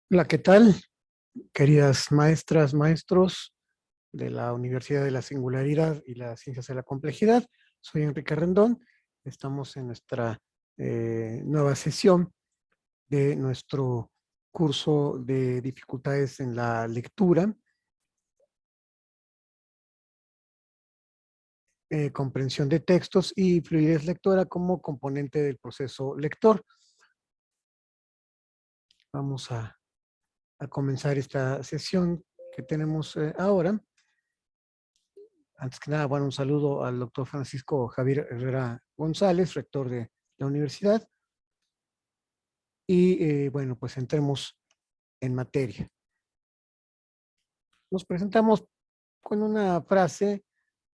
Hola, ¿qué tal? Queridas maestras, maestros de la Universidad de la Singularidad y las Ciencias de la Complejidad. Soy Enrique Rendón. Estamos en nuestra nueva sesión de nuestro curso de dificultades en la lectura, comprensión de textos y fluidez lectora como componente del proceso lector. Vamos a comenzar esta sesión que tenemos ahora. Antes que nada, bueno, un saludo al doctor Francisco Javier Herrera González, rector de la universidad. Y bueno, pues entremos en materia. Nos presentamos con una frase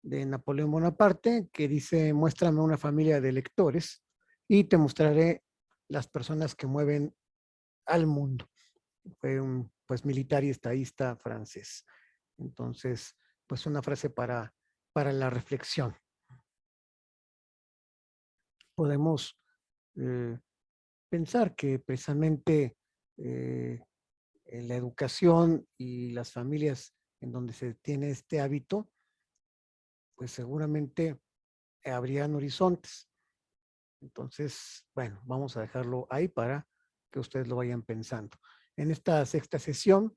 de Napoleón Bonaparte que dice: muéstrame una familia de lectores y te mostraré las personas que mueven al mundo. Fue un pues militar y estadista francés. Entonces, pues una frase para la reflexión. Podemos eh, pensar que precisamente eh, en la educación y las familias en donde se tiene este hábito, pues seguramente habrían horizontes. Entonces, bueno, vamos a dejarlo ahí para que ustedes lo vayan pensando. En esta sexta sesión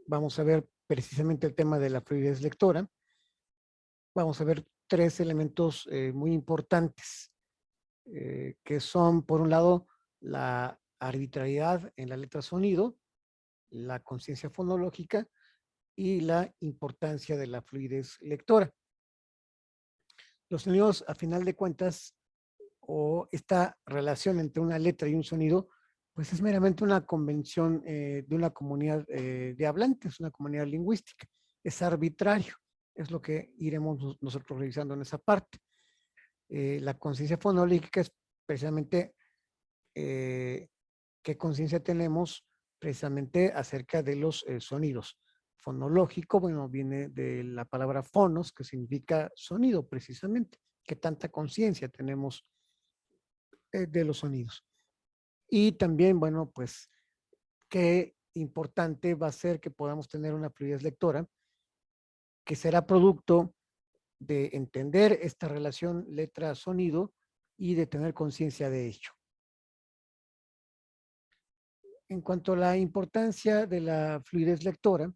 vamos a ver precisamente el tema de la fluidez lectora. Vamos a ver tres elementos muy importantes, que son, por un lado, la arbitrariedad en la letra sonido, la conciencia fonológica y la importancia de la fluidez lectora. Los sonidos, a final de cuentas, o esta relación entre una letra y un sonido, pues es meramente una convención de una comunidad de hablantes, una comunidad lingüística. Es arbitrario, es lo que iremos nosotros revisando en esa parte. La conciencia fonológica es precisamente qué conciencia tenemos precisamente acerca de los sonidos. Fonológico, bueno, viene de la palabra fonos, que significa sonido precisamente. Qué tanta conciencia tenemos de los sonidos. Y también, bueno, pues qué importante va a ser que podamos tener una fluidez lectora que será producto de entender esta relación letra-sonido y de tener conciencia de ello. En cuanto a la importancia de la fluidez lectora,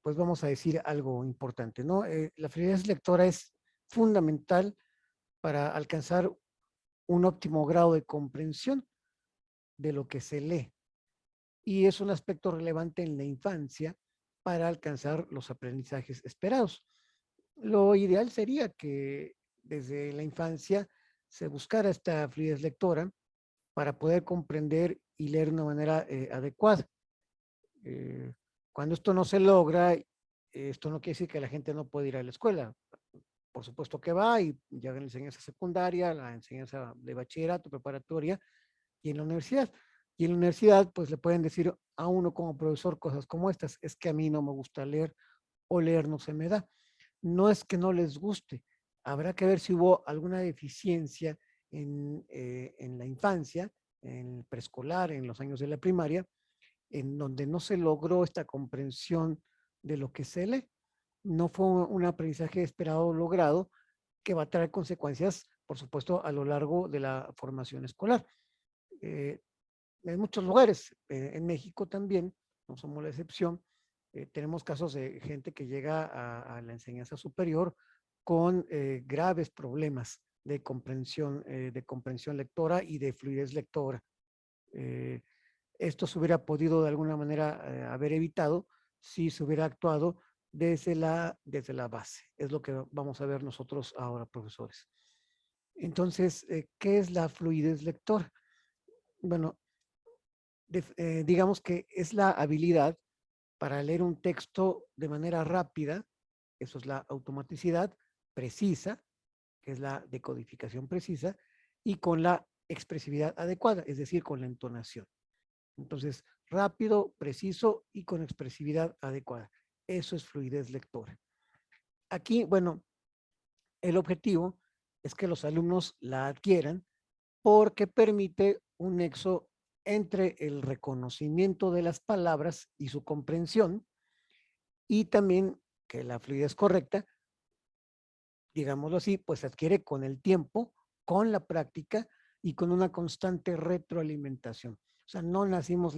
pues vamos a decir algo importante, ¿no? La fluidez lectora es fundamental para alcanzar un óptimo grado de comprensión de lo que se lee. Y es un aspecto relevante en la infancia para alcanzar los aprendizajes esperados. Lo ideal sería que desde la infancia se buscara esta fluidez lectora para poder comprender y leer de una manera adecuada. Eh, Cuando esto no se logra, esto no quiere decir que la gente no puede ir a la escuela. Por supuesto que va y ya en la enseñanza secundaria, la enseñanza de bachillerato, preparatoria y en la universidad. Y en la universidad, pues le pueden decir a uno como profesor cosas como estas: es que a mí no me gusta leer o leer no se me da. No es que no les guste, habrá que ver si hubo alguna deficiencia en la infancia, en el preescolar, en los años de la primaria, en donde no se logró esta comprensión de lo que se lee. No fue un aprendizaje esperado o logrado, que va a traer consecuencias, por supuesto, a lo largo de la formación escolar. Eh, en muchos lugares, en México también, no somos la excepción, tenemos casos de gente que llega a la enseñanza superior con graves problemas de comprensión lectora y de fluidez lectora. Eh, Esto se hubiera podido de alguna manera haber evitado si se hubiera actuado desde la base. Es lo que vamos a ver nosotros ahora, profesores. Entonces, ¿qué es la fluidez lectora? Bueno, digamos que es la habilidad para leer un texto de manera rápida, eso es la automaticidad, precisa, que es la decodificación precisa, y con la expresividad adecuada, es decir, con la entonación. Entonces, rápido, preciso y con expresividad adecuada. Eso es fluidez lectora. Aquí, bueno, el objetivo es que los alumnos la adquieran porque permite un nexo entre el reconocimiento de las palabras y su comprensión, y también que la fluidez correcta, digámoslo así, pues se adquiere con el tiempo, con la práctica y con una constante retroalimentación. O sea, no nacimos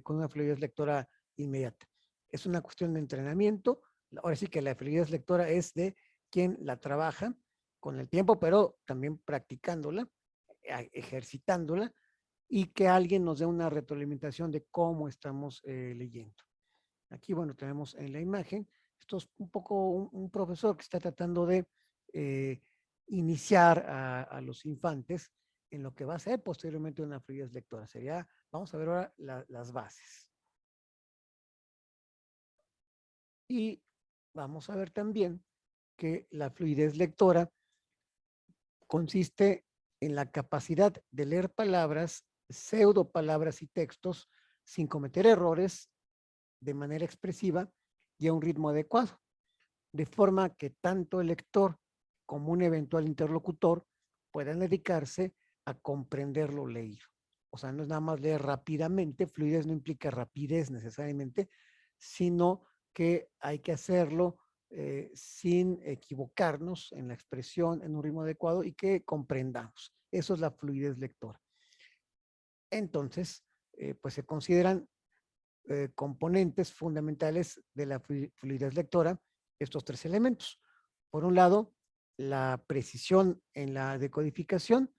con una fluidez lectora inmediata. Es una cuestión de entrenamiento. Ahora sí que la fluidez lectora es de quien la trabaja con el tiempo, pero también practicándola, ejercitándola, y que alguien nos dé una retroalimentación de cómo estamos leyendo. Aquí, bueno, tenemos en la imagen, esto es un poco un profesor que está tratando de eh, iniciar a los infantes en lo que va a ser posteriormente una fluidez lectora. Sería, vamos a ver ahora las bases. Y vamos a ver también que la fluidez lectora consiste en la capacidad de leer palabras, pseudopalabras y textos sin cometer errores de manera expresiva y a un ritmo adecuado, de forma que tanto el lector como un eventual interlocutor puedan dedicarse a comprender lo leído. O sea, no es nada más leer rápidamente, fluidez no implica rapidez necesariamente, sino que hay que hacerlo sin equivocarnos en la expresión, en un ritmo adecuado y que comprendamos. Eso es la fluidez lectora. Entonces, pues se consideran componentes fundamentales de la fluidez lectora estos tres elementos. Por un lado, la precisión en la decodificación,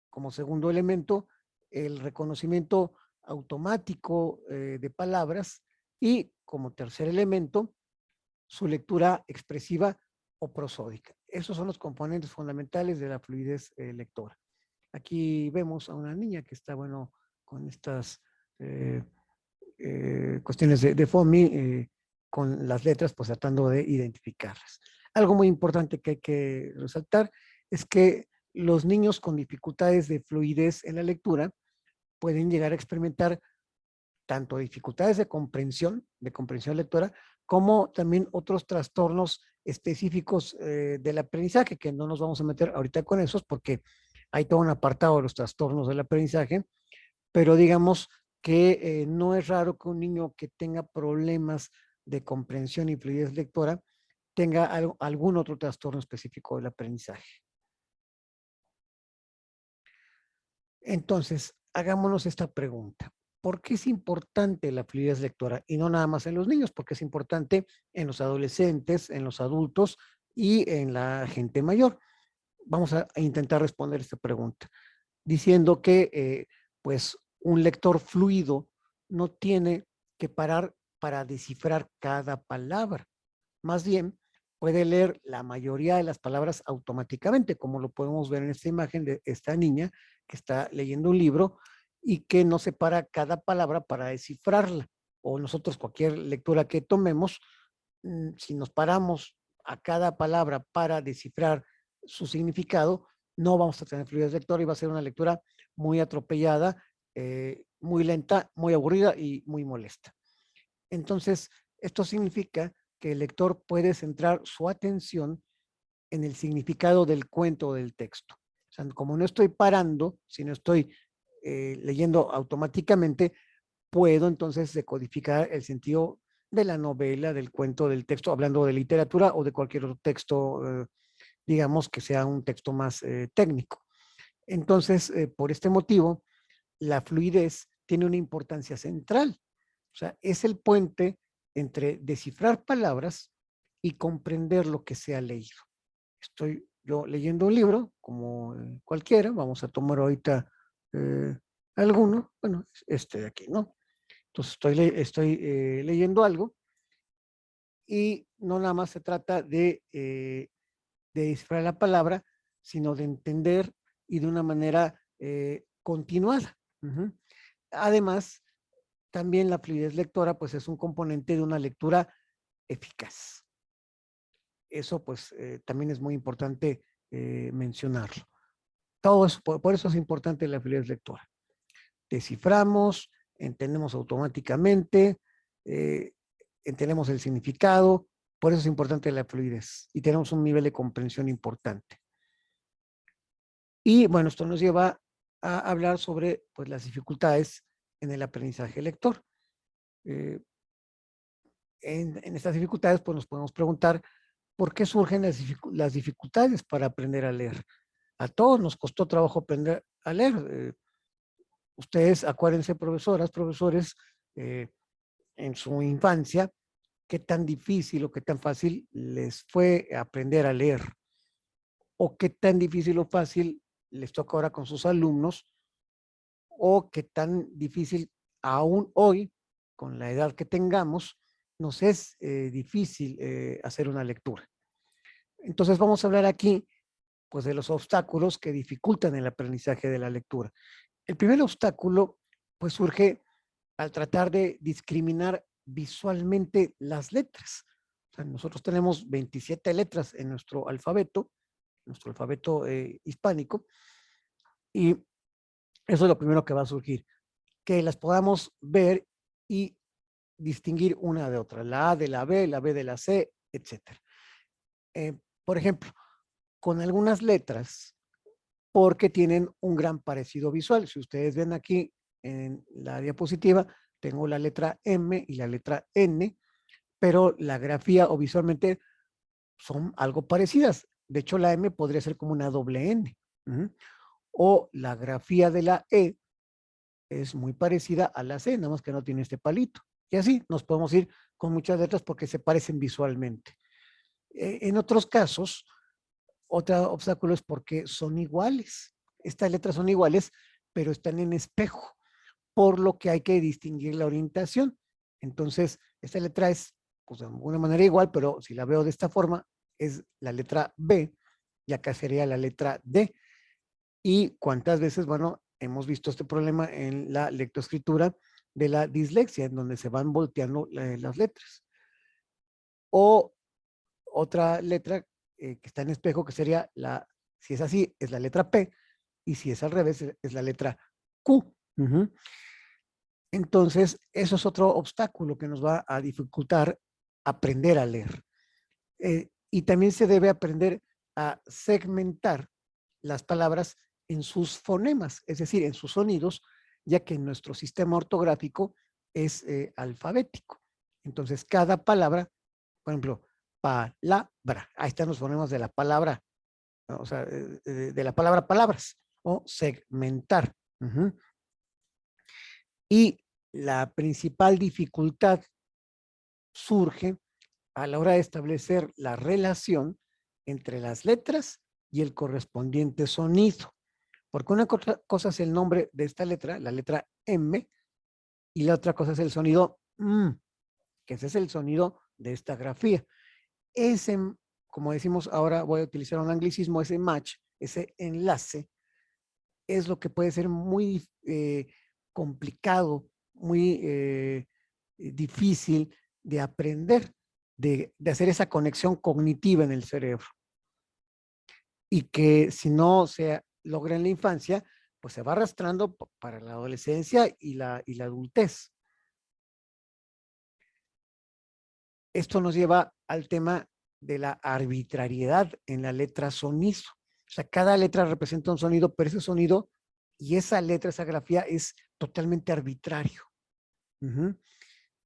como segundo elemento, el reconocimiento automático de palabras y como tercer elemento, su lectura expresiva o prosódica. Esos son los componentes fundamentales de la fluidez lectora. Aquí vemos a una niña que está, bueno, con estas cuestiones de FOMI con las letras, pues tratando de identificarlas. Algo muy importante que hay que resaltar es que los niños con dificultades de fluidez en la lectura pueden llegar a experimentar tanto dificultades de comprensión lectora, como también otros trastornos específicos del aprendizaje, que no nos vamos a meter ahorita con esos porque hay todo un apartado de los trastornos del aprendizaje, pero digamos que no es raro que un niño que tenga problemas de comprensión y fluidez lectora tenga algún otro trastorno específico del aprendizaje. Entonces, hagámonos esta pregunta. ¿Por qué es importante la fluidez lectora? Y no nada más en los niños, porque es importante en los adolescentes, en los adultos y en la gente mayor. Vamos a intentar responder esta pregunta, diciendo que pues un lector fluido no tiene que parar para descifrar cada palabra. Más bien, puede leer la mayoría de las palabras automáticamente, como lo podemos ver en esta imagen de esta niña que está leyendo un libro y que no separa cada palabra para descifrarla. O nosotros, cualquier lectura que tomemos, si nos paramos a cada palabra para descifrar su significado, no vamos a tener fluidez lectora y va a ser una lectura muy atropellada, muy lenta, muy aburrida y muy molesta. Entonces, esto significa que el lector puede centrar su atención en el significado del cuento o del texto. O sea, como no estoy parando, sino estoy leyendo automáticamente, puedo entonces decodificar el sentido de la novela, del cuento, del texto, hablando de literatura o de cualquier otro texto, digamos que sea un texto más técnico. Entonces, por este motivo, la fluidez tiene una importancia central. O sea, es el puente entre descifrar palabras y comprender lo que se ha leído. Estoy yo leyendo un libro, como cualquiera, vamos a tomar ahorita eh, alguno, bueno, este de aquí, ¿no? Entonces estoy leyendo algo y no nada más se trata de descifrar la palabra, sino de entender y de una manera continuada. Uh-huh. Además, también la fluidez lectora pues es un componente de una lectura eficaz. Eso pues también es muy importante mencionarlo. Todo eso, por eso es importante la fluidez lectora. Desciframos, entendemos automáticamente, eh, entendemos el significado, por eso es importante la fluidez y tenemos un nivel de comprensión importante. Y bueno, esto nos lleva a hablar sobre pues, las dificultades en el aprendizaje lector. Eh, en estas dificultades pues, nos podemos preguntar por qué surgen las dificultades para aprender a leer. A todos nos costó trabajo aprender a leer. Ustedes, acuérdense, profesoras, profesores, en su infancia, qué tan difícil o qué tan fácil les fue aprender a leer, o qué tan difícil o fácil les toca ahora con sus alumnos, o qué tan difícil aún hoy, con la edad que tengamos, nos es difícil hacer una lectura. Entonces vamos a hablar aquí pues, de los obstáculos que dificultan el aprendizaje de la lectura. El primer obstáculo pues surge al tratar de discriminar visualmente las letras. O sea, nosotros tenemos 27 letras en nuestro alfabeto hispánico, y eso es lo primero que va a surgir, que las podamos ver y distinguir una de otra, la A de la B de la C, etcétera. Por ejemplo, con algunas letras, porque tienen un gran parecido visual. Si ustedes ven aquí en la diapositiva, tengo la letra M y la letra N, pero la grafía o visualmente son algo parecidas. De hecho, la M podría ser como una doble N. O la grafía de la E es muy parecida a la C, nada más que no tiene este palito. Y así nos podemos ir con muchas letras porque se parecen visualmente. En otros casos, otro obstáculo es porque son iguales. Estas letras son iguales, pero están en espejo, por lo que hay que distinguir la orientación. Entonces, esta letra es, pues, de alguna manera igual, pero si la veo de esta forma, es la letra B, y acá sería la letra D. Y cuántas veces, bueno, hemos visto este problema en la lectoescritura de la dislexia, en donde se van volteando las letras. O otra letra que está en espejo, que sería si es así, es la letra P, y si es al revés, es la letra Q. Entonces, eso es otro obstáculo que nos va a dificultar aprender a leer. Y también se debe aprender a segmentar las palabras en sus fonemas, es decir, en sus sonidos, ya que nuestro sistema ortográfico es alfabético. Entonces, cada palabra, por ejemplo, palabra, ahí están los fonemas de la palabra, ¿no? O sea, de la palabra palabras, o segmentar. Y la principal dificultad surge a la hora de establecer la relación entre las letras y el correspondiente sonido. Porque una cosa es el nombre de esta letra, la letra M, y la otra cosa es el sonido M, que ese es el sonido de esta grafía. Ese, como decimos ahora, voy a utilizar un anglicismo, ese match, ese enlace, es lo que puede ser muy complicado, muy difícil de aprender, de hacer esa conexión cognitiva en el cerebro. Y que si no se logra en la infancia, pues se va arrastrando para la adolescencia y la adultez. Esto nos lleva al tema de la arbitrariedad en la letra sonido. O sea, cada letra representa un sonido, pero ese sonido y esa letra, esa grafía es totalmente arbitrario.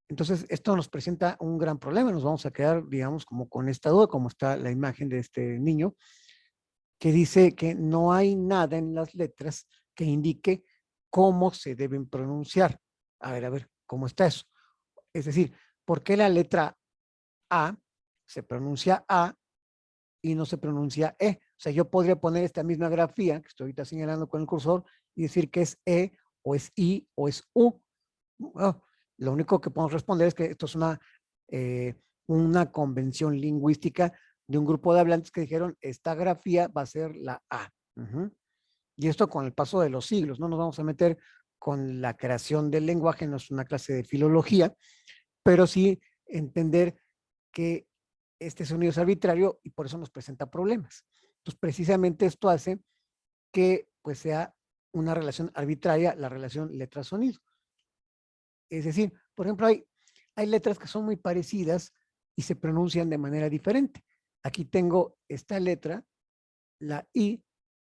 Entonces, esto nos presenta un gran problema. Nos vamos a quedar, digamos, como con esta duda, como está la imagen de este niño, que dice que no hay nada en las letras que indique cómo se deben pronunciar. A ver, ¿cómo está eso? Es decir, ¿por qué la letra A se pronuncia A y no se pronuncia E? O sea, yo podría poner esta misma grafía que estoy ahorita señalando con el cursor y decir que es E, o es I, o es U. Bueno, lo único que podemos responder es que esto es una convención lingüística de un grupo de hablantes que dijeron, esta grafía va a ser la A. Y esto con el paso de los siglos, no nos vamos a meter con la creación del lenguaje, no es una clase de filología, pero sí entender que este sonido es arbitrario y por eso nos presenta problemas. Entonces, precisamente esto hace que pues sea una relación arbitraria, la relación letra-sonido. Es decir, por ejemplo, hay letras que son muy parecidas y se pronuncian de manera diferente. Aquí tengo esta letra, la I,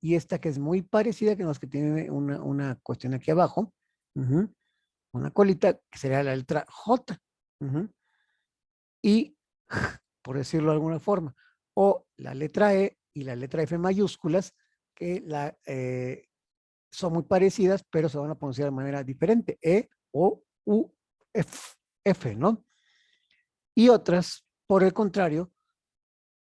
y esta que es muy parecida, que nos que tiene una cuestión aquí abajo, una colita, que sería la letra J, y por decirlo de alguna forma, o la letra E y la letra F mayúsculas, que son muy parecidas, pero se van a pronunciar de manera diferente, E, O, U, F, F, ¿no? Y otras, por el contrario,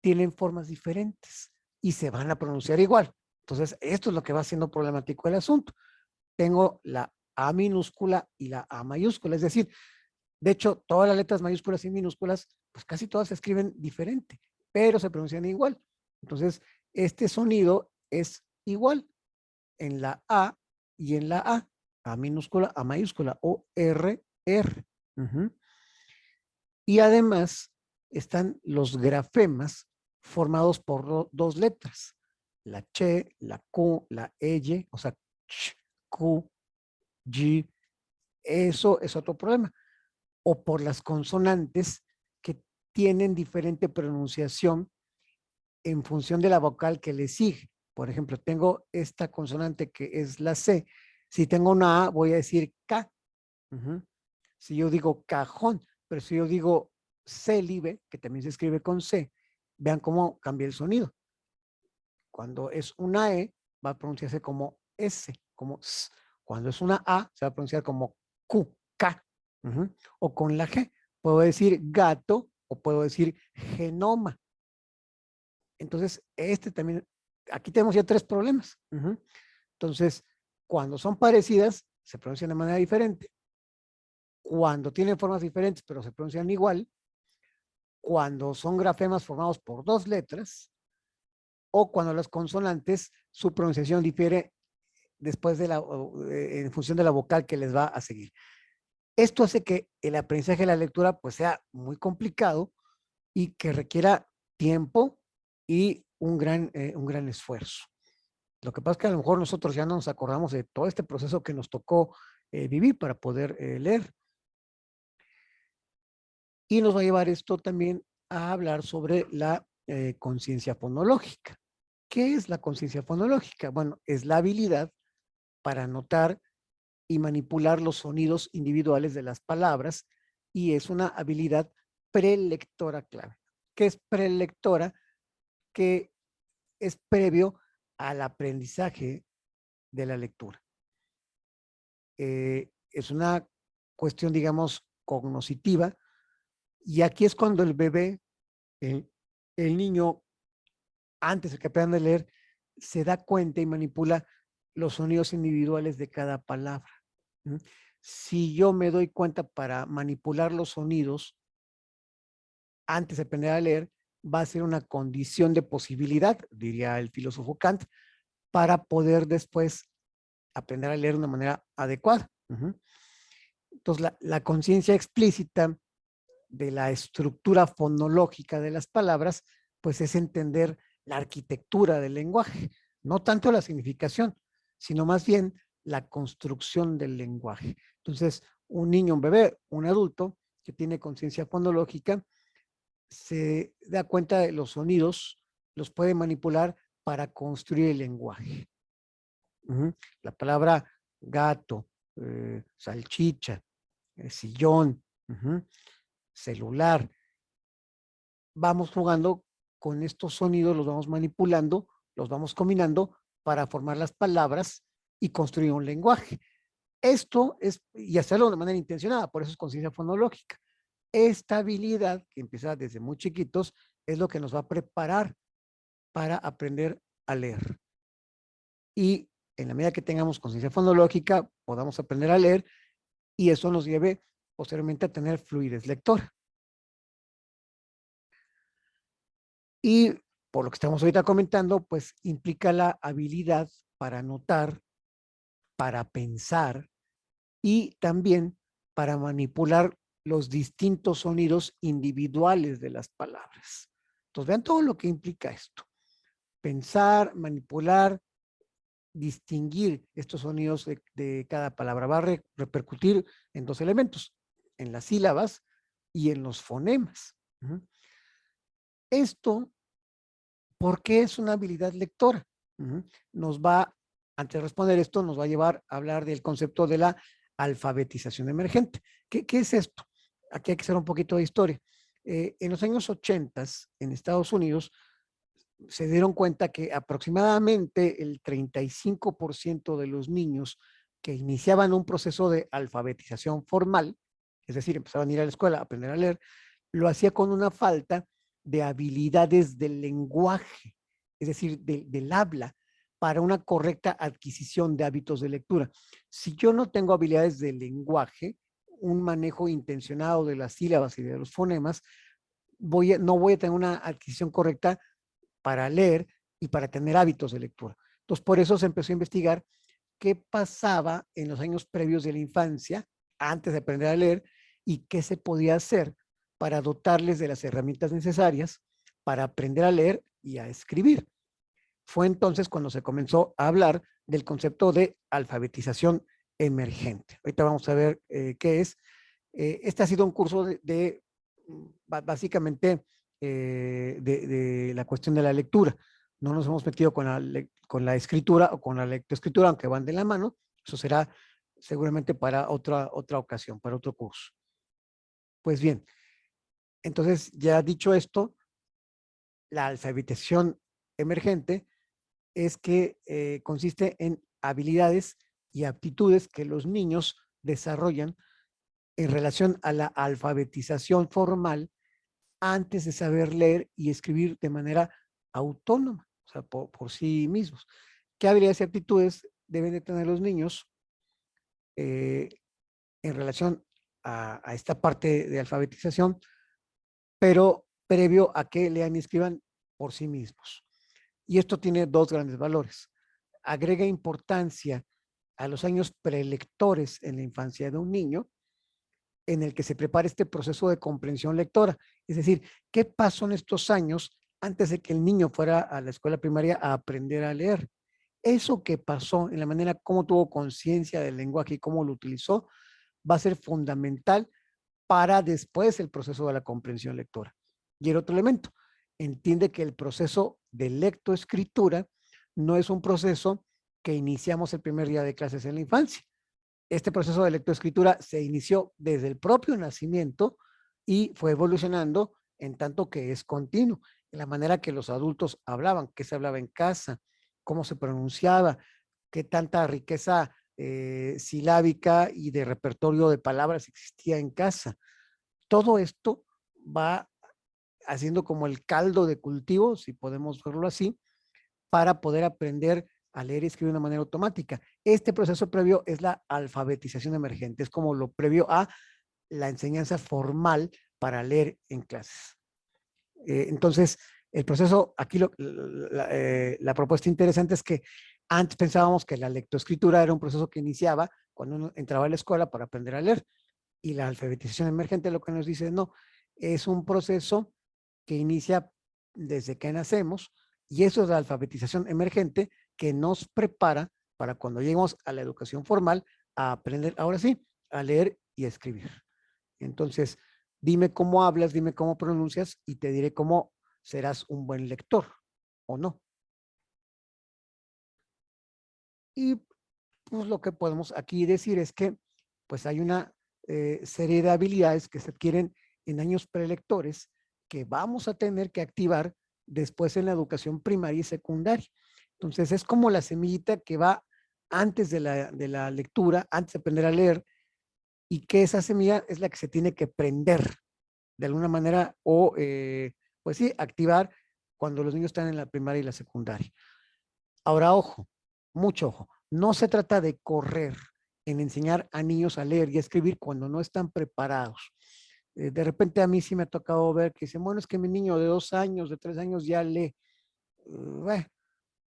tienen formas diferentes y se van a pronunciar igual. Entonces, esto es lo que va siendo problemático el asunto. Tengo la A minúscula y la A mayúscula, es decir, de hecho, todas las letras mayúsculas y minúsculas, pues casi todas se escriben diferente, pero se pronuncian igual. Entonces, este sonido es igual en la A y en la A minúscula, A mayúscula, O, R, R. Y además están los grafemas formados por dos letras, la Ch, la Q, la Y, o sea, Ch, Q, G, eso es otro problema. O por las consonantes que tienen diferente pronunciación en función de la vocal que le sigue. Por ejemplo, tengo esta consonante que es la C. Si tengo una A, voy a decir K. Si yo digo cajón, pero si yo digo célibe, que también se escribe con C, vean cómo cambia el sonido. Cuando es una E, va a pronunciarse como S, como S. Cuando es una A, se va a pronunciar como Q, K. O con la G. Puedo decir gato o puedo decir genoma. Entonces, este también, aquí tenemos ya tres problemas. Entonces, cuando son parecidas, se pronuncian de manera diferente. Cuando tienen formas diferentes, pero se pronuncian igual. Cuando son grafemas formados por dos letras. O cuando las consonantes, su pronunciación difiere después de en función de la vocal que les va a seguir. Esto hace que el aprendizaje de la lectura pues sea muy complicado y que requiera tiempo y un gran esfuerzo. Lo que pasa es que a lo mejor nosotros ya no nos acordamos de todo este proceso que nos tocó vivir para poder leer. Y nos va a llevar esto también a hablar sobre la conciencia fonológica. ¿Qué es la conciencia fonológica? Bueno, es la habilidad para notar y manipular los sonidos individuales de las palabras y es una habilidad prelectora clave. ¿Qué es prelectora? Que es previo al aprendizaje de la lectura. Es una cuestión, digamos, cognoscitiva y aquí es cuando el bebé, el, el niño, antes de que aprenda a leer, se da cuenta y manipula los sonidos individuales de cada palabra. Si yo me doy cuenta para manipular los sonidos antes de aprender a leer, va a ser una condición de posibilidad, diría el filósofo Kant, para poder después aprender a leer de una manera adecuada. Entonces, la conciencia explícita de la estructura fonológica de las palabras, pues es entender la arquitectura del lenguaje, no tanto la significación, sino más bien la construcción del lenguaje. Entonces, un niño, un bebé, un adulto que tiene conciencia fonológica, se da cuenta de los sonidos, los puede manipular para construir el lenguaje. La palabra gato, salchicha, sillón, celular. Vamos jugando con estos sonidos, los vamos manipulando, los vamos combinando para formar las palabras y construir un lenguaje. Esto es, y hacerlo de manera intencionada, por eso es conciencia fonológica. Esta habilidad, que empieza desde muy chiquitos, es lo que nos va a preparar para aprender a leer. Y en la medida que tengamos conciencia fonológica, podamos aprender a leer y eso nos lleve posteriormente a tener fluidez lectora. Y por lo que estamos ahorita comentando, pues implica la habilidad para notar, para pensar y también para manipular los distintos sonidos individuales de las palabras. Entonces, vean todo lo que implica esto. Pensar, manipular, distinguir estos sonidos de cada palabra. Va a repercutir en dos elementos, en las sílabas y en los fonemas. Esto, ¿por qué es una habilidad lectora? Nos va, antes de responder esto, nos va a llevar a hablar del concepto de la alfabetización emergente. ¿Qué es esto? Aquí hay que hacer un poquito de historia. En los años 80 en Estados Unidos se dieron cuenta que aproximadamente el 35% de los niños que iniciaban un proceso de alfabetización formal, es decir, empezaban a ir a la escuela a aprender a leer, lo hacía con una falta de habilidades del lenguaje, es decir, del habla, para una correcta adquisición de hábitos de lectura. Si yo no tengo habilidades del lenguaje, un manejo intencionado de las sílabas y de los fonemas, no voy a tener una adquisición correcta para leer y para tener hábitos de lectura. Entonces, por eso se empezó a investigar qué pasaba en los años previos de la infancia, antes de aprender a leer, y qué se podía hacer para dotarles de las herramientas necesarias para aprender a leer y a escribir. Fue entonces cuando se comenzó a hablar del concepto de alfabetización emergente. Ahorita vamos a ver qué es. Este ha sido un curso básicamente de la cuestión de la lectura. No nos hemos metido con la escritura o con la lectoescritura, aunque van de la mano. Eso será seguramente para otra ocasión, para otro curso. Pues bien, entonces ya dicho esto, la alfabetización emergente es que consiste en habilidades y aptitudes que los niños desarrollan en relación a la alfabetización formal antes de saber leer y escribir de manera autónoma, o sea, por sí mismos. ¿Qué habilidades y aptitudes deben de tener los niños en relación a esta parte de alfabetización, pero previo a que lean y escriban por sí mismos? Y esto tiene dos grandes valores. Agrega importancia a los años prelectores en la infancia de un niño, en el que se prepara este proceso de comprensión lectora. Es decir, ¿qué pasó en estos años antes de que el niño fuera a la escuela primaria a aprender a leer? Eso que pasó en la manera como tuvo conciencia del lenguaje y cómo lo utilizó va a ser fundamental para después el proceso de la comprensión lectora. Y el otro elemento, entiende que el proceso de lectoescritura no es un proceso que iniciamos el primer día de clases en la infancia. Este proceso de lectoescritura se inició desde el propio nacimiento y fue evolucionando en tanto que es continuo. En la manera que los adultos hablaban, qué se hablaba en casa, cómo se pronunciaba, qué tanta riqueza silábica y de repertorio de palabras existía en casa. Todo esto va haciendo como el caldo de cultivo, si podemos verlo así, para poder aprender a leer y escribir de una manera automática. Este proceso previo es la alfabetización emergente, es como lo previo a la enseñanza formal para leer en clases. Entonces, el proceso, aquí la propuesta interesante es que antes pensábamos que la lectoescritura era un proceso que iniciaba cuando uno entraba a la escuela para aprender a leer, y la alfabetización emergente lo que nos dice no, es un proceso que inicia desde que nacemos, y eso es la alfabetización emergente que nos prepara para cuando lleguemos a la educación formal a aprender, ahora sí, a leer y a escribir. Entonces, dime cómo hablas, dime cómo pronuncias y te diré cómo serás un buen lector o no. Y pues lo que podemos aquí decir es que pues hay una serie de habilidades que se adquieren en años prelectores que vamos a tener que activar después en la educación primaria y secundaria. Entonces es como la semillita que va antes de la lectura, antes de aprender a leer, y que esa semilla es la que se tiene que prender de alguna manera o pues sí, activar cuando los niños están en la primaria y la secundaria. Ahora, ojo, mucho ojo, no se trata de correr en enseñar a niños a leer y a escribir cuando no están preparados. De repente a mí sí me ha tocado ver que dicen, bueno, es que mi niño de 2 años, de 3 años ya lee. Bueno,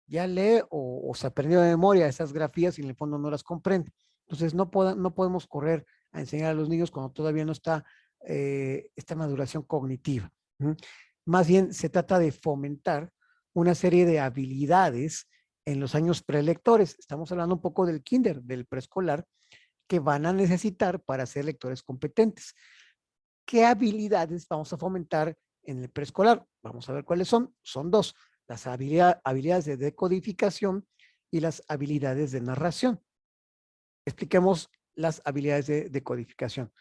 ya lee o se aprendió de memoria esas grafías y en el fondo no las comprende. Entonces no podemos correr a enseñar a los niños cuando todavía no está esta maduración cognitiva. ¿Mm? Más bien se trata de fomentar una serie de habilidades en los años prelectores. Estamos hablando un poco del kinder, del preescolar, que van a necesitar para ser lectores competentes. ¿Qué habilidades vamos a fomentar en el preescolar? Vamos a ver cuáles son. Son dos. las habilidades de decodificación y las habilidades de narración. Expliquemos las habilidades de decodificación.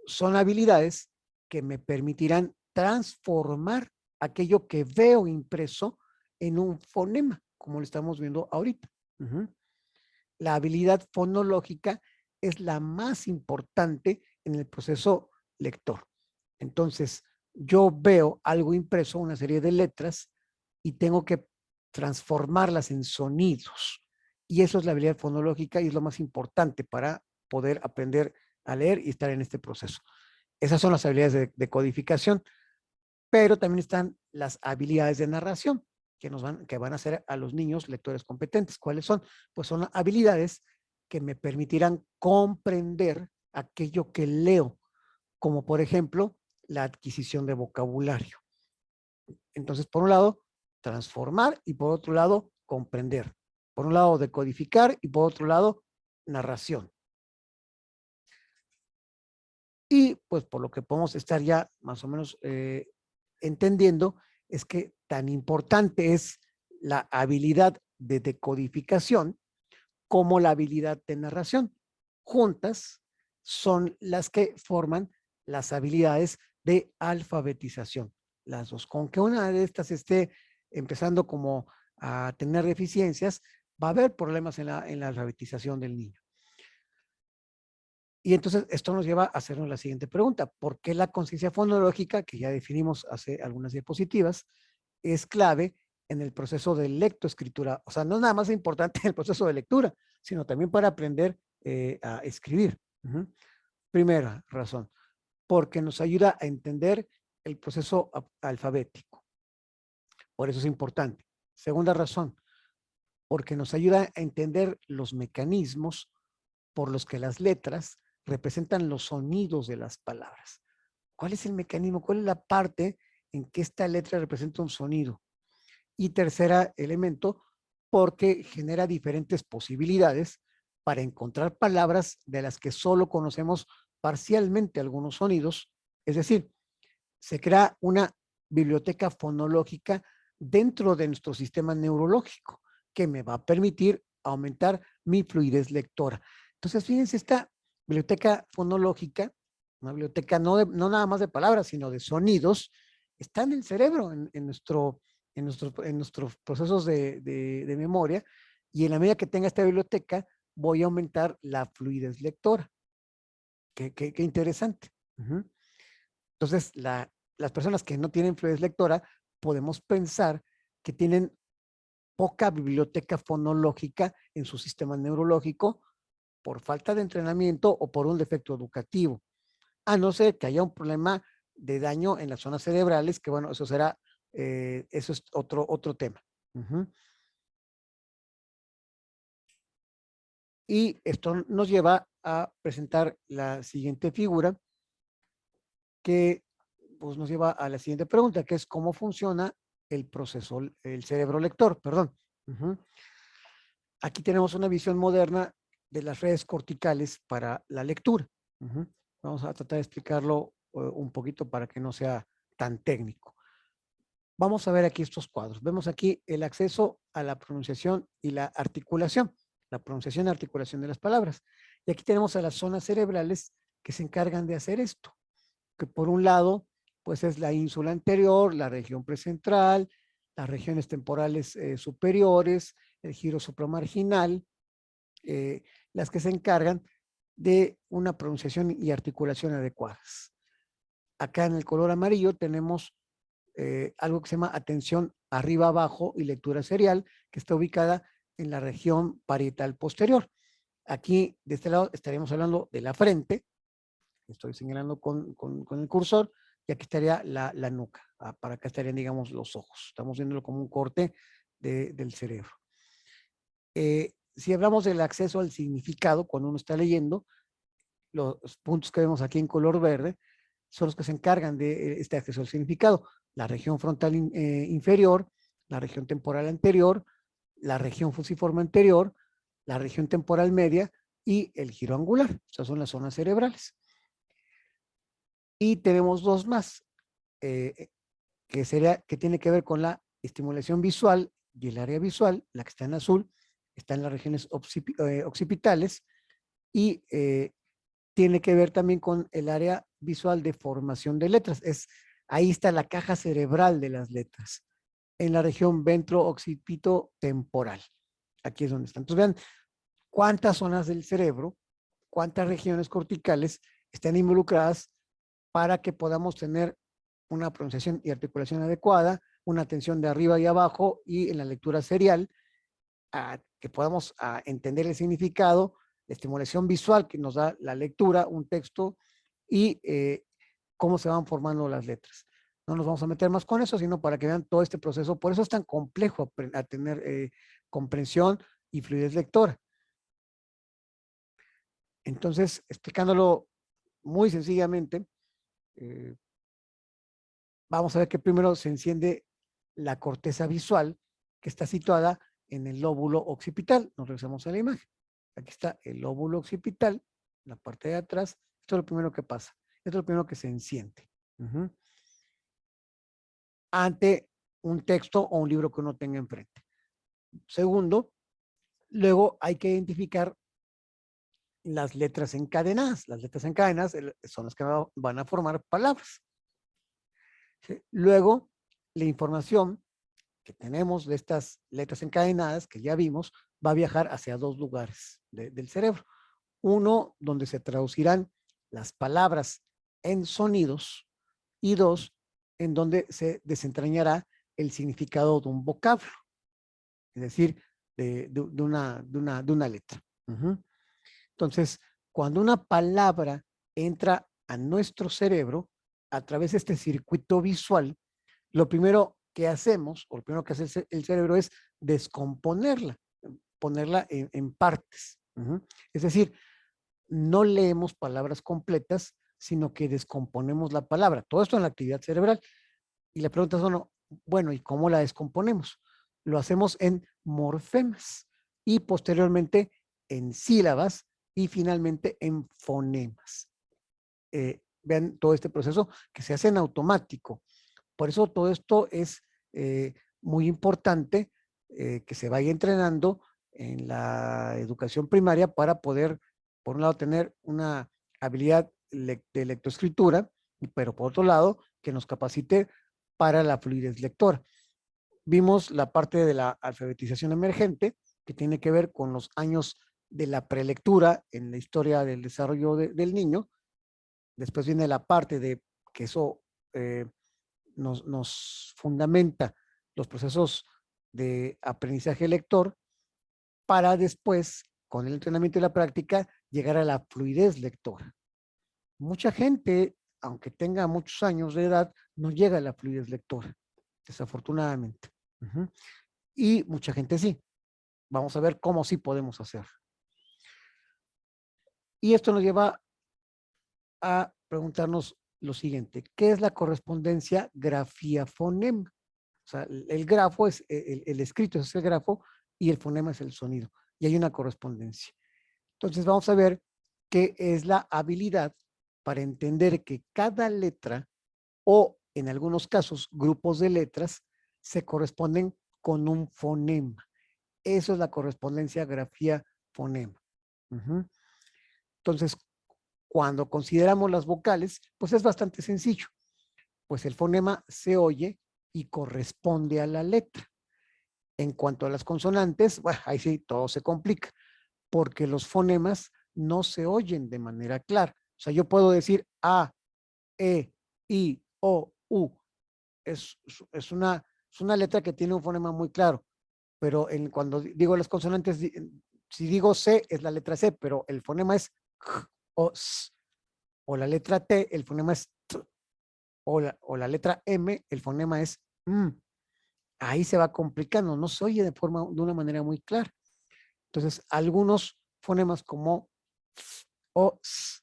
Son habilidades que me permitirán transformar aquello que veo impreso en un fonema, como lo estamos viendo ahorita. La habilidad fonológica es la más importante en el proceso lector. Entonces, yo veo algo impreso, una serie de letras, y tengo que transformarlas en sonidos. Y eso es la habilidad fonológica y es lo más importante para poder aprender a leer y estar en este proceso. Esas son las habilidades de codificación, pero también están las habilidades de narración que van a hacer a los niños lectores competentes. ¿Cuáles son? Pues son habilidades que me permitirán comprender aquello que leo, como por ejemplo la adquisición de vocabulario. Entonces, por un lado, transformar y por otro lado, comprender. Por un lado, decodificar y por otro lado, narración. Y pues por lo que podemos estar ya más o menos entendiendo es que tan importante es la habilidad de decodificación como la habilidad de narración. Juntas son las que forman las habilidades de alfabetización. Las dos. Con que una de estas esté empezando como a tener deficiencias, va a haber problemas en la alfabetización del niño. Y entonces esto nos lleva a hacernos la siguiente pregunta. ¿Por qué la conciencia fonológica, que ya definimos hace algunas diapositivas, es clave en el proceso de lectoescritura? O sea, no nada más es importante en el proceso de lectura, sino también para aprender a escribir. Primera razón, porque nos ayuda a entender el proceso alfabético. Por eso es importante. Segunda razón, porque nos ayuda a entender los mecanismos por los que las letras representan los sonidos de las palabras. ¿Cuál es el mecanismo? ¿Cuál es la parte en que esta letra representa un sonido? Y tercera elemento, porque genera diferentes posibilidades para encontrar palabras de las que solo conocemos parcialmente algunos sonidos. Es decir, se crea una biblioteca fonológica dentro de nuestro sistema neurológico que me va a permitir aumentar mi fluidez lectora. Entonces, fíjense, esta biblioteca fonológica, una biblioteca no nada más de palabras, sino de sonidos, está en el cerebro, en nuestros procesos de memoria, y en la medida que tenga esta biblioteca, voy a aumentar la fluidez lectora. Qué interesante. Entonces, las personas que no tienen fluidez lectora, podemos pensar que tienen poca biblioteca fonológica en su sistema neurológico por falta de entrenamiento o por un defecto educativo, a no ser que haya un problema de daño en las zonas cerebrales, que bueno, eso es otro tema. Y esto nos lleva a presentar la siguiente figura, que pues, nos lleva a la siguiente pregunta, que es cómo funciona el proceso, el cerebro lector, perdón. Aquí tenemos una visión moderna de las redes corticales para la lectura. Vamos a tratar de explicarlo un poquito para que no sea tan técnico. Vamos a ver aquí estos cuadros. Vemos aquí el acceso a la pronunciación y la articulación. La pronunciación y articulación de las palabras. Y aquí tenemos a las zonas cerebrales que se encargan de hacer esto. Que por un lado, pues es la ínsula anterior, la región precentral, las regiones temporales superiores, el giro supramarginal, las que se encargan de una pronunciación y articulación adecuadas. Acá en el color amarillo tenemos algo que se llama atención arriba-abajo y lectura serial, que está ubicada en la región parietal posterior. Aquí, de este lado, estaríamos hablando de la frente, estoy señalando con el cursor, y aquí estaría la nuca. Para acá estarían, digamos, los ojos. Estamos viéndolo como un corte del cerebro. Si hablamos del acceso al significado, cuando uno está leyendo, los puntos que vemos aquí en color verde son los que se encargan de este acceso al significado. La región frontal inferior, la región temporal anterior, la región fusiforme anterior, la región temporal media y el giro angular. Estas son las zonas cerebrales. Y tenemos dos más, que tiene que ver con la estimulación visual, y el área visual, la que está en azul, está en las regiones occipitales y tiene que ver también con el área visual de formación de letras. Ahí está la caja cerebral de las letras, en la región ventro-occipito-temporal. Aquí es donde están. Entonces vean cuántas zonas del cerebro, cuántas regiones corticales están involucradas para que podamos tener una pronunciación y articulación adecuada, una atención de arriba y abajo y en la lectura serial, que podamos entender el significado, la estimulación visual que nos da la lectura, un texto y cómo se van formando las letras. No nos vamos a meter más con eso, sino para que vean todo este proceso. Por eso es tan complejo a tener comprensión y fluidez lectora. Entonces, explicándolo muy sencillamente, vamos a ver que primero se enciende la corteza visual, que está situada en el lóbulo occipital. Nos regresamos a la imagen. Aquí está el lóbulo occipital, la parte de atrás. Esto es lo primero que pasa. Esto es lo primero que se enciende. Ante un texto o un libro que uno tenga enfrente. Segundo, luego hay que identificar las letras encadenadas. Las letras encadenadas son las que van a formar palabras. ¿Sí? Luego, la información que tenemos de estas letras encadenadas, que ya vimos, va a viajar hacia dos lugares del cerebro. Uno, donde se traducirán las palabras en sonidos, y dos, en donde se desentrañará el significado de un vocablo, es decir, de una letra. Entonces, cuando una palabra entra a nuestro cerebro a través de este circuito visual, lo primero que hacemos, o lo primero que hace el cerebro es descomponerla, ponerla en partes. Es decir, no leemos palabras completas, sino que descomponemos la palabra. Todo esto en la actividad cerebral. Y la pregunta es, bueno, ¿y cómo la descomponemos? Lo hacemos en morfemas y posteriormente en sílabas y finalmente en fonemas. Vean todo este proceso que se hace en automático. Por eso todo esto es muy importante que se vaya entrenando en la educación primaria para poder, por un lado, tener una habilidad de lectoescritura, pero por otro lado, que nos capacite para la fluidez lectora. Vimos la parte de la alfabetización emergente, que tiene que ver con los años de la prelectura en la historia del desarrollo del niño. Después viene la parte de que eso nos fundamenta los procesos de aprendizaje lector para después, con el entrenamiento y la práctica, llegar a la fluidez lectora. Mucha gente, aunque tenga muchos años de edad, no llega a la fluidez lectora, desafortunadamente. Y mucha gente sí. Vamos a ver cómo sí podemos hacer. Y esto nos lleva a preguntarnos lo siguiente: ¿qué es la correspondencia grafía-fonema? O sea, el grafo es, el escrito es el grafo y el fonema es el sonido. Y hay una correspondencia. Entonces vamos a ver qué es la habilidad para entender que cada letra, o en algunos casos grupos de letras, se corresponden con un fonema. Eso es la correspondencia grafía-fonema. Entonces, cuando consideramos las vocales, pues es bastante sencillo. Pues el fonema se oye y corresponde a la letra. En cuanto a las consonantes, bueno, ahí sí todo se complica, porque los fonemas no se oyen de manera clara. O sea, yo puedo decir A, E, I, O, U. Es una letra que tiene un fonema muy claro, pero cuando digo las consonantes, si digo C, es la letra C, pero el fonema es J o S. O la letra T, el fonema es T. O la letra M, el fonema es M. Ahí se va complicando, no se oye de una manera muy clara. Entonces, algunos fonemas como F o S,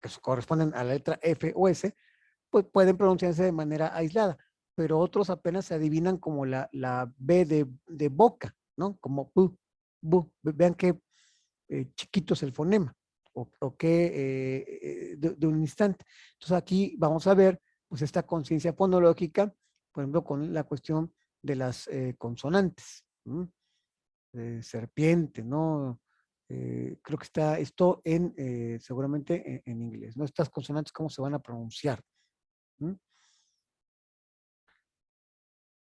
que corresponden a la letra F o S, pues pueden pronunciarse de manera aislada, pero otros apenas se adivinan como la B de boca, ¿no? Como bu, bu. Vean qué chiquito es el fonema, o qué de un instante. Entonces aquí vamos a ver pues esta conciencia fonológica, por ejemplo, con la cuestión de las consonantes. Serpiente, ¿no? Creo que está esto en, seguramente en inglés, ¿no? Estas consonantes, ¿cómo se van a pronunciar?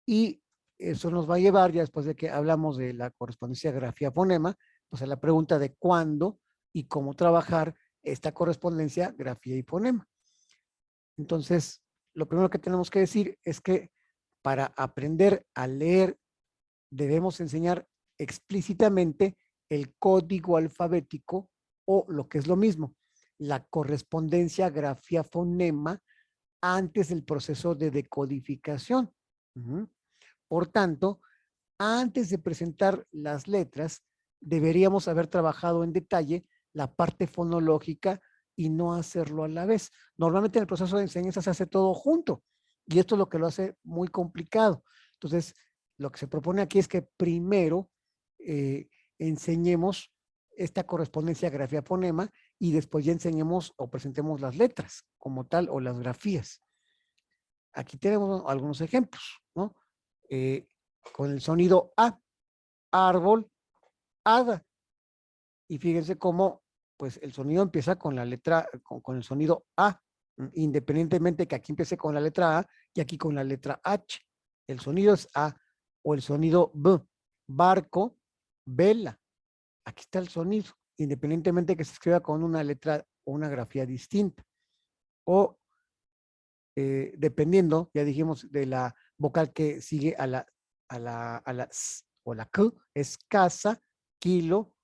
Y eso nos va a llevar, ya después de que hablamos de la correspondencia grafía-fonema, pues a la pregunta de cuándo y cómo trabajar esta correspondencia grafía y fonema. Entonces, lo primero que tenemos que decir es que para aprender a leer debemos enseñar explícitamente el código alfabético o lo que es lo mismo, la correspondencia grafía-fonema antes del proceso de decodificación. Por tanto, antes de presentar las letras, deberíamos haber trabajado en detalle la parte fonológica y no hacerlo a la vez. Normalmente en el proceso de enseñanza se hace todo junto y esto es lo que lo hace muy complicado. Entonces, lo que se propone aquí es que primero enseñemos esta correspondencia grafía-fonema y después ya enseñemos o presentemos las letras como tal o las grafías. Aquí tenemos algunos ejemplos, ¿no? Con el sonido A, árbol, hada. Y fíjense cómo, pues el sonido empieza con la letra, con el sonido A, independientemente que aquí empiece con la letra A y aquí con la letra H. El sonido es A, o el sonido B, barco, vela. Aquí está el sonido, independientemente que se escriba con una letra o una grafía distinta. O dependiendo, ya dijimos, de la vocal que sigue a la S o la K, es casa, kilo,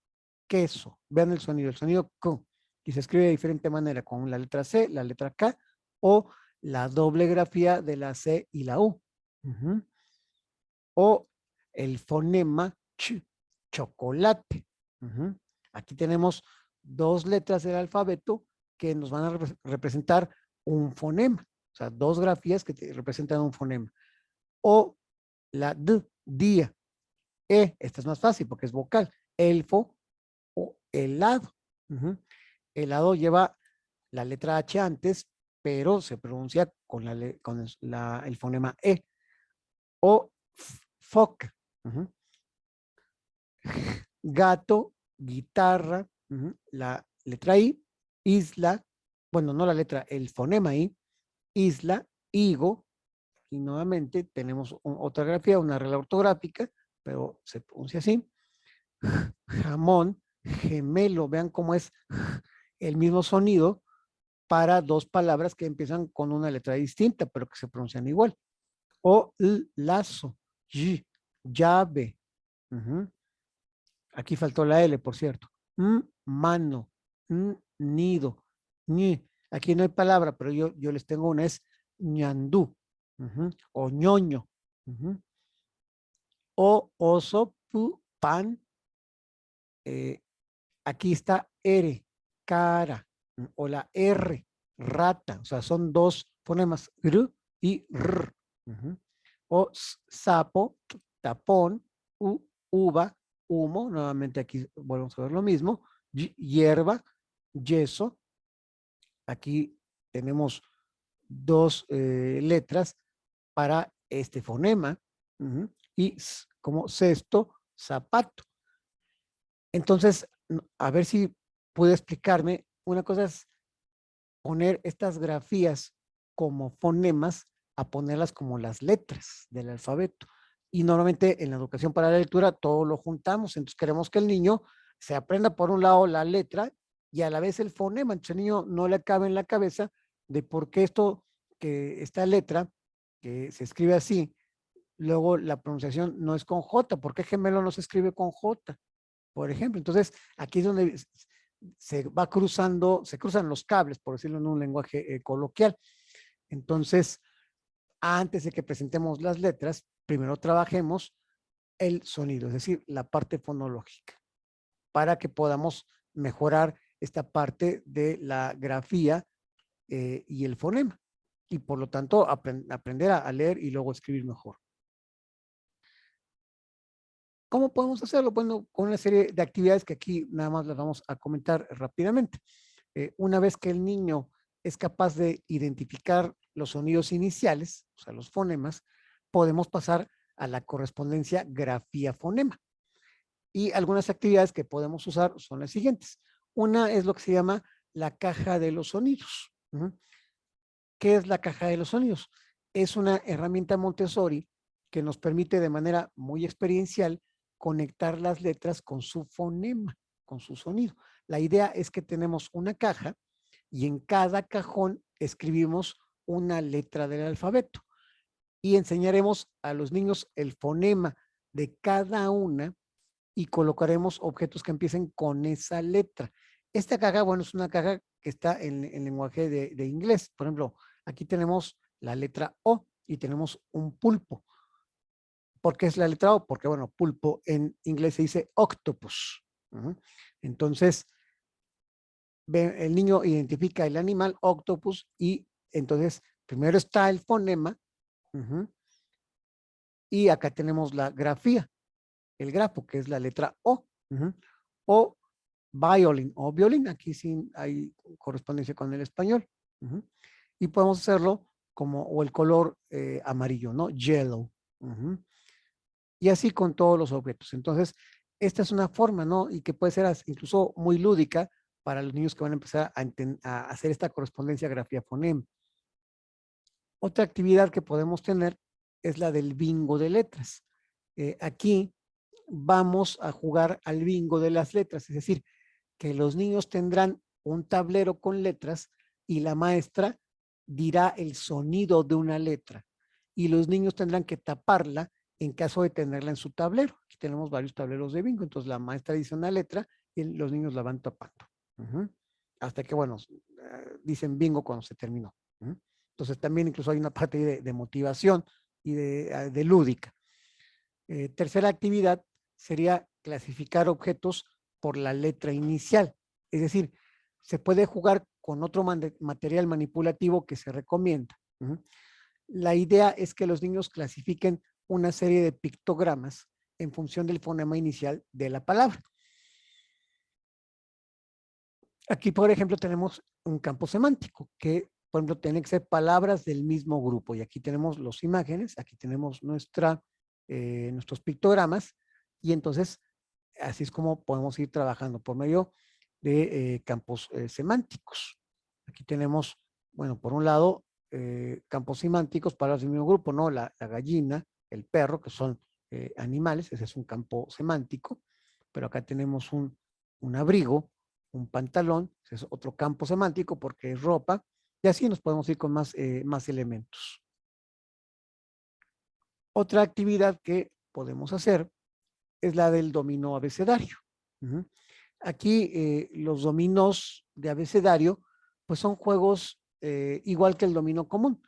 queso. Vean el sonido K, y se escribe de diferente manera, con la letra C, la letra K, o la doble grafía de la C y la U. O el fonema ch, chocolate. Aquí tenemos dos letras del alfabeto que nos van a representar un fonema. O sea, dos grafías que representan un fonema. O la D, día. Esta es más fácil porque es vocal. Elfo o helado. Helado lleva la letra H antes, pero se pronuncia con el fonema E. O foca. Gato, guitarra, la letra I, isla, bueno, no la letra, el fonema I, isla, higo, y nuevamente tenemos otra grafía, una regla ortográfica, pero se pronuncia así. Jamón, gemelo, vean cómo es el mismo sonido para dos palabras que empiezan con una letra distinta, pero que se pronuncian igual. O lazo, llave. Aquí faltó la L, por cierto. Mano, nido, ñi. Aquí no hay palabra, pero yo les tengo una, es ñandú, o ñoño, o oso, pan. Aquí está R, cara, o la R, rata. O sea, son dos fonemas, r y r. O sapo, tapón, uva, humo. Nuevamente aquí volvemos a ver lo mismo. Hierba, yeso. Aquí tenemos dos letras para este fonema. Y como cesto, zapato. Entonces, a ver si puede explicarme. Una cosa es poner estas grafías como fonemas a ponerlas como las letras del alfabeto. Y normalmente en la educación para la lectura todo lo juntamos. Entonces queremos que el niño se aprenda por un lado la letra y a la vez el fonema. Entonces el niño no le cabe en la cabeza de por qué esta letra que se escribe así, luego la pronunciación no es con J. ¿Por qué gemelo no se escribe con J? Por ejemplo, entonces aquí es donde se cruzan los cables, por decirlo en un lenguaje coloquial. Entonces, antes de que presentemos las letras, primero trabajemos el sonido, es decir, la parte fonológica, para que podamos mejorar esta parte de la grafía y el fonema, y por lo tanto aprender a leer y luego escribir mejor. ¿Cómo podemos hacerlo? Bueno, con una serie de actividades que aquí nada más las vamos a comentar rápidamente. Una vez que el niño es capaz de identificar los sonidos iniciales, o sea, los fonemas, podemos pasar a la correspondencia grafía-fonema. Y algunas actividades que podemos usar son las siguientes. Una es lo que se llama la caja de los sonidos. ¿Qué es la caja de los sonidos? Es una herramienta Montessori que nos permite de manera muy experiencial conectar las letras con su fonema, con su sonido. La idea es que tenemos una caja y en cada cajón escribimos una letra del alfabeto y enseñaremos a los niños el fonema de cada una y colocaremos objetos que empiecen con esa letra. Esta caja, bueno, es una caja que está en lenguaje de inglés. Por ejemplo, aquí tenemos la letra O y tenemos un pulpo. ¿Por qué es la letra O? Porque, bueno, pulpo en inglés se dice octopus. Entonces, el niño identifica el animal octopus y entonces primero está el fonema y acá tenemos la grafía, el grafo, que es la letra O. O violin o violín, aquí sí hay correspondencia con el español. Y podemos hacerlo como, o el color amarillo, ¿no? Yellow. Y así con todos los objetos. Entonces, esta es una forma, ¿no? Y que puede ser incluso muy lúdica para los niños que van a empezar a hacer esta correspondencia grafía-fonema. Otra actividad que podemos tener es la del bingo de letras. Aquí vamos a jugar al bingo de las letras, es decir, que los niños tendrán un tablero con letras y la maestra dirá el sonido de una letra y los niños tendrán que taparla en caso de tenerla en su tablero. Aquí tenemos varios tableros de bingo, entonces la maestra dice una letra y los niños la van tapando. Hasta que, bueno, dicen bingo cuando se terminó. Entonces también incluso hay una parte de motivación y de lúdica. Tercera actividad sería clasificar objetos por la letra inicial. Es decir, se puede jugar con otro material manipulativo que se recomienda. La idea es que los niños clasifiquen una serie de pictogramas en función del fonema inicial de la palabra. Aquí, por ejemplo, tenemos un campo semántico que, por ejemplo, tiene que ser palabras del mismo grupo. Y aquí tenemos las imágenes, aquí tenemos nuestros pictogramas. Y entonces, así es como podemos ir trabajando por medio de campos semánticos. Aquí tenemos, bueno, por un lado, campos semánticos para el mismo grupo, ¿no? La gallina, el perro, que son animales, ese es un campo semántico, pero acá tenemos un abrigo, un pantalón, ese es otro campo semántico porque es ropa, y así nos podemos ir con más elementos. Otra actividad que podemos hacer es la del dominó abecedario. Aquí los dominós de abecedario pues son juegos igual que el dominó común,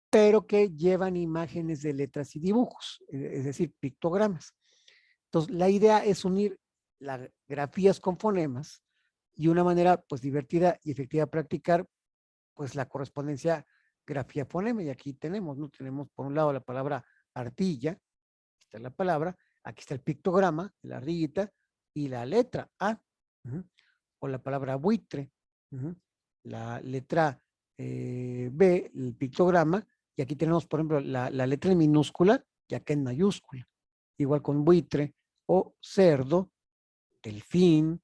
pero que llevan imágenes de letras y dibujos, es decir, pictogramas. Entonces, la idea es unir las grafías con fonemas y una manera pues divertida y efectiva de practicar pues la correspondencia grafía-fonema. Y aquí tenemos, ¿no? Tenemos por un lado la palabra ardilla, está la palabra, aquí está el pictograma, la ardillita y la letra A, o la palabra buitre, la letra B, el pictograma, y aquí tenemos, por ejemplo, la letra en minúscula y acá en mayúscula, igual con buitre o cerdo, delfín,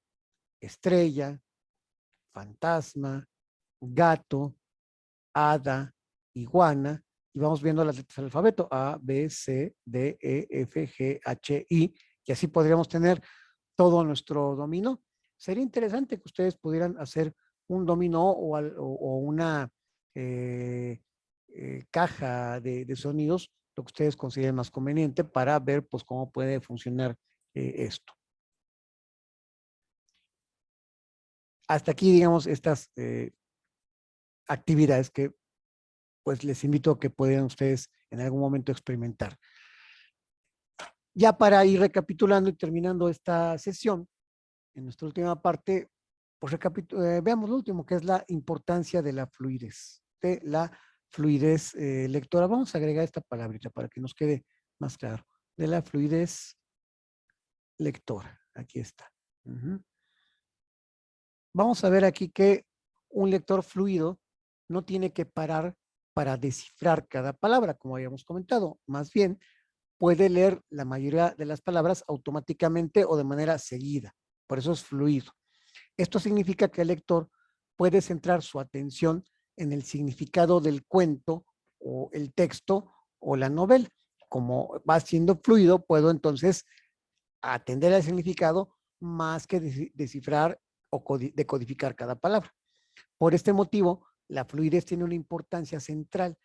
estrella, fantasma, gato, hada, iguana, y vamos viendo las letras del alfabeto, A, B, C, D, E, F, G, H, I, y así podríamos tener todo nuestro dominó. Sería interesante que ustedes pudieran hacer un dominó o una caja de sonidos, lo que ustedes consideren más conveniente para ver pues cómo puede funcionar esto. Hasta aquí, digamos, estas actividades que pues les invito a que puedan ustedes en algún momento experimentar. Ya para ir recapitulando y terminando esta sesión, en nuestra última parte, pues veamos lo último, que es la importancia de la fluidez, lectora. Vamos a agregar esta palabrita para que nos quede más claro, de la fluidez lectora. Aquí está. Vamos a ver aquí que un lector fluido no tiene que parar para descifrar cada palabra, como habíamos comentado. Más bien, puede leer la mayoría de las palabras automáticamente o de manera seguida. Por eso es fluido. Esto significa que el lector puede centrar su atención en el significado del cuento o el texto o la novela. Como va siendo fluido, puedo entonces atender al significado más que descifrar o decodificar cada palabra. Por este motivo, la fluidez tiene una importancia central.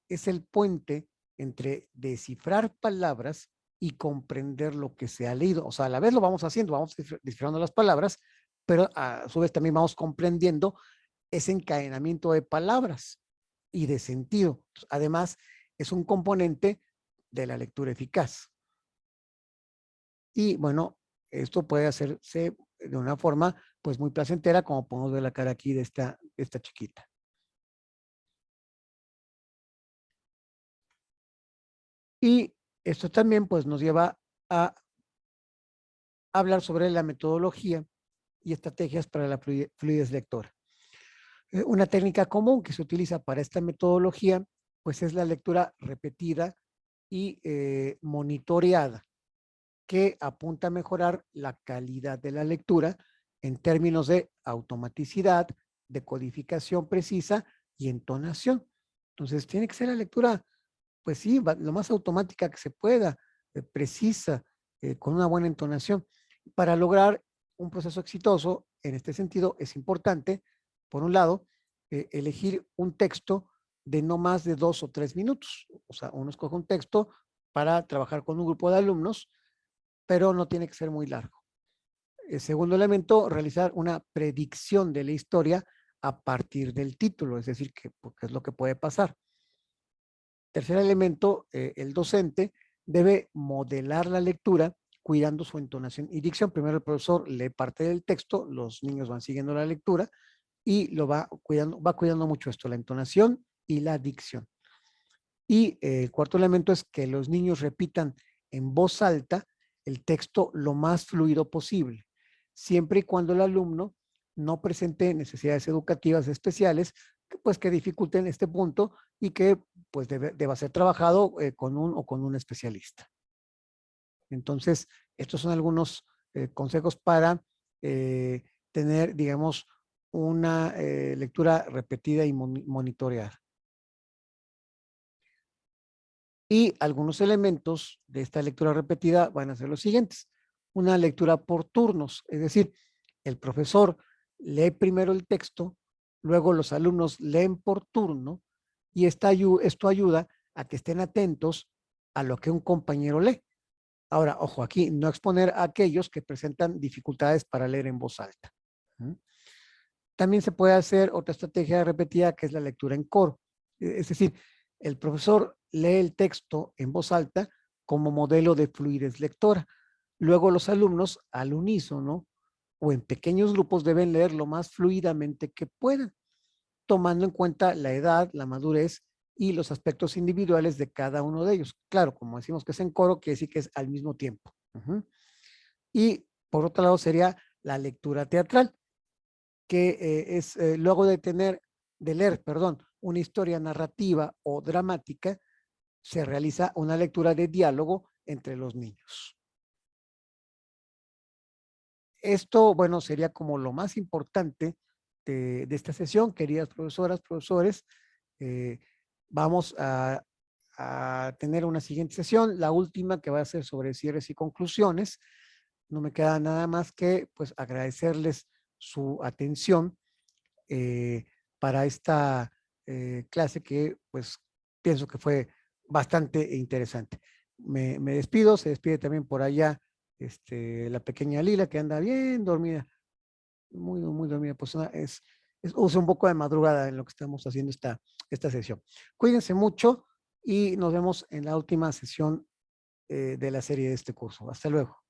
Es el puente entre descifrar palabras y comprender lo que se ha leído. O sea, a la vez lo vamos haciendo, vamos descifrando las palabras, pero a su vez también vamos comprendiendo ese encadenamiento de palabras y de sentido. Además, es un componente de la lectura eficaz. Y bueno, esto puede hacerse de una forma pues muy placentera, como podemos ver la cara aquí de esta chiquita. Y esto también pues nos lleva a hablar sobre la metodología y estrategias para la fluidez lectora. Una técnica común que se utiliza para esta metodología pues es la lectura repetida y monitoreada, que apunta a mejorar la calidad de la lectura en términos de automaticidad, de codificación precisa y entonación. Entonces tiene que ser la lectura, pues sí, lo más automática que se pueda, precisa, con una buena entonación. Para lograr un proceso exitoso, en este sentido, es importante, por un lado, elegir un texto de no más de 2 o 3 minutos. O sea, uno escoge un texto para trabajar con un grupo de alumnos, pero no tiene que ser muy largo. El segundo elemento, realizar una predicción de la historia a partir del título, es decir, qué es lo que puede pasar. Tercer elemento, el docente debe modelar la lectura cuidando su entonación y dicción. Primero el profesor lee parte del texto, los niños van siguiendo la lectura y lo va cuidando mucho esto, la entonación y la dicción. Y el cuarto elemento es que los niños repitan en voz alta el texto lo más fluido posible, siempre y cuando el alumno no presente necesidades educativas especiales pues que dificulten este punto y que pues deba ser trabajado con un especialista. Entonces, estos son algunos consejos para tener, digamos, una lectura repetida y monitoreada. Y algunos elementos de esta lectura repetida van a ser los siguientes. Una lectura por turnos, es decir, el profesor lee primero el texto, luego los alumnos leen por turno y esto ayuda a que estén atentos a lo que un compañero lee. Ahora, ojo, aquí no exponer a aquellos que presentan dificultades para leer en voz alta. También se puede hacer otra estrategia repetida que es la lectura en coro. Es decir, el profesor lee el texto en voz alta como modelo de fluidez lectora. Luego los alumnos al unísono o en pequeños grupos deben leer lo más fluidamente que puedan, tomando en cuenta la edad, la madurez y los aspectos individuales de cada uno de ellos. Claro, como decimos que es en coro, quiere decir que es al mismo tiempo. Y por otro lado sería la lectura teatral, que es luego de leer, perdón, una historia narrativa o dramática, se realiza una lectura de diálogo entre los niños. Esto, bueno, sería como lo más importante de esta sesión, queridas profesoras, profesores. Eh, vamos a tener una siguiente sesión, la última que va a ser sobre cierres y conclusiones. No me queda nada más que pues agradecerles su atención para esta clase que pues pienso que fue bastante interesante. Me despido, se despide también por allá la pequeña Lila que anda bien dormida, muy dormida, pues usa un poco de madrugada en lo que estamos haciendo esta sesión. Cuídense mucho y nos vemos en la última sesión de la serie de este curso. Hasta luego.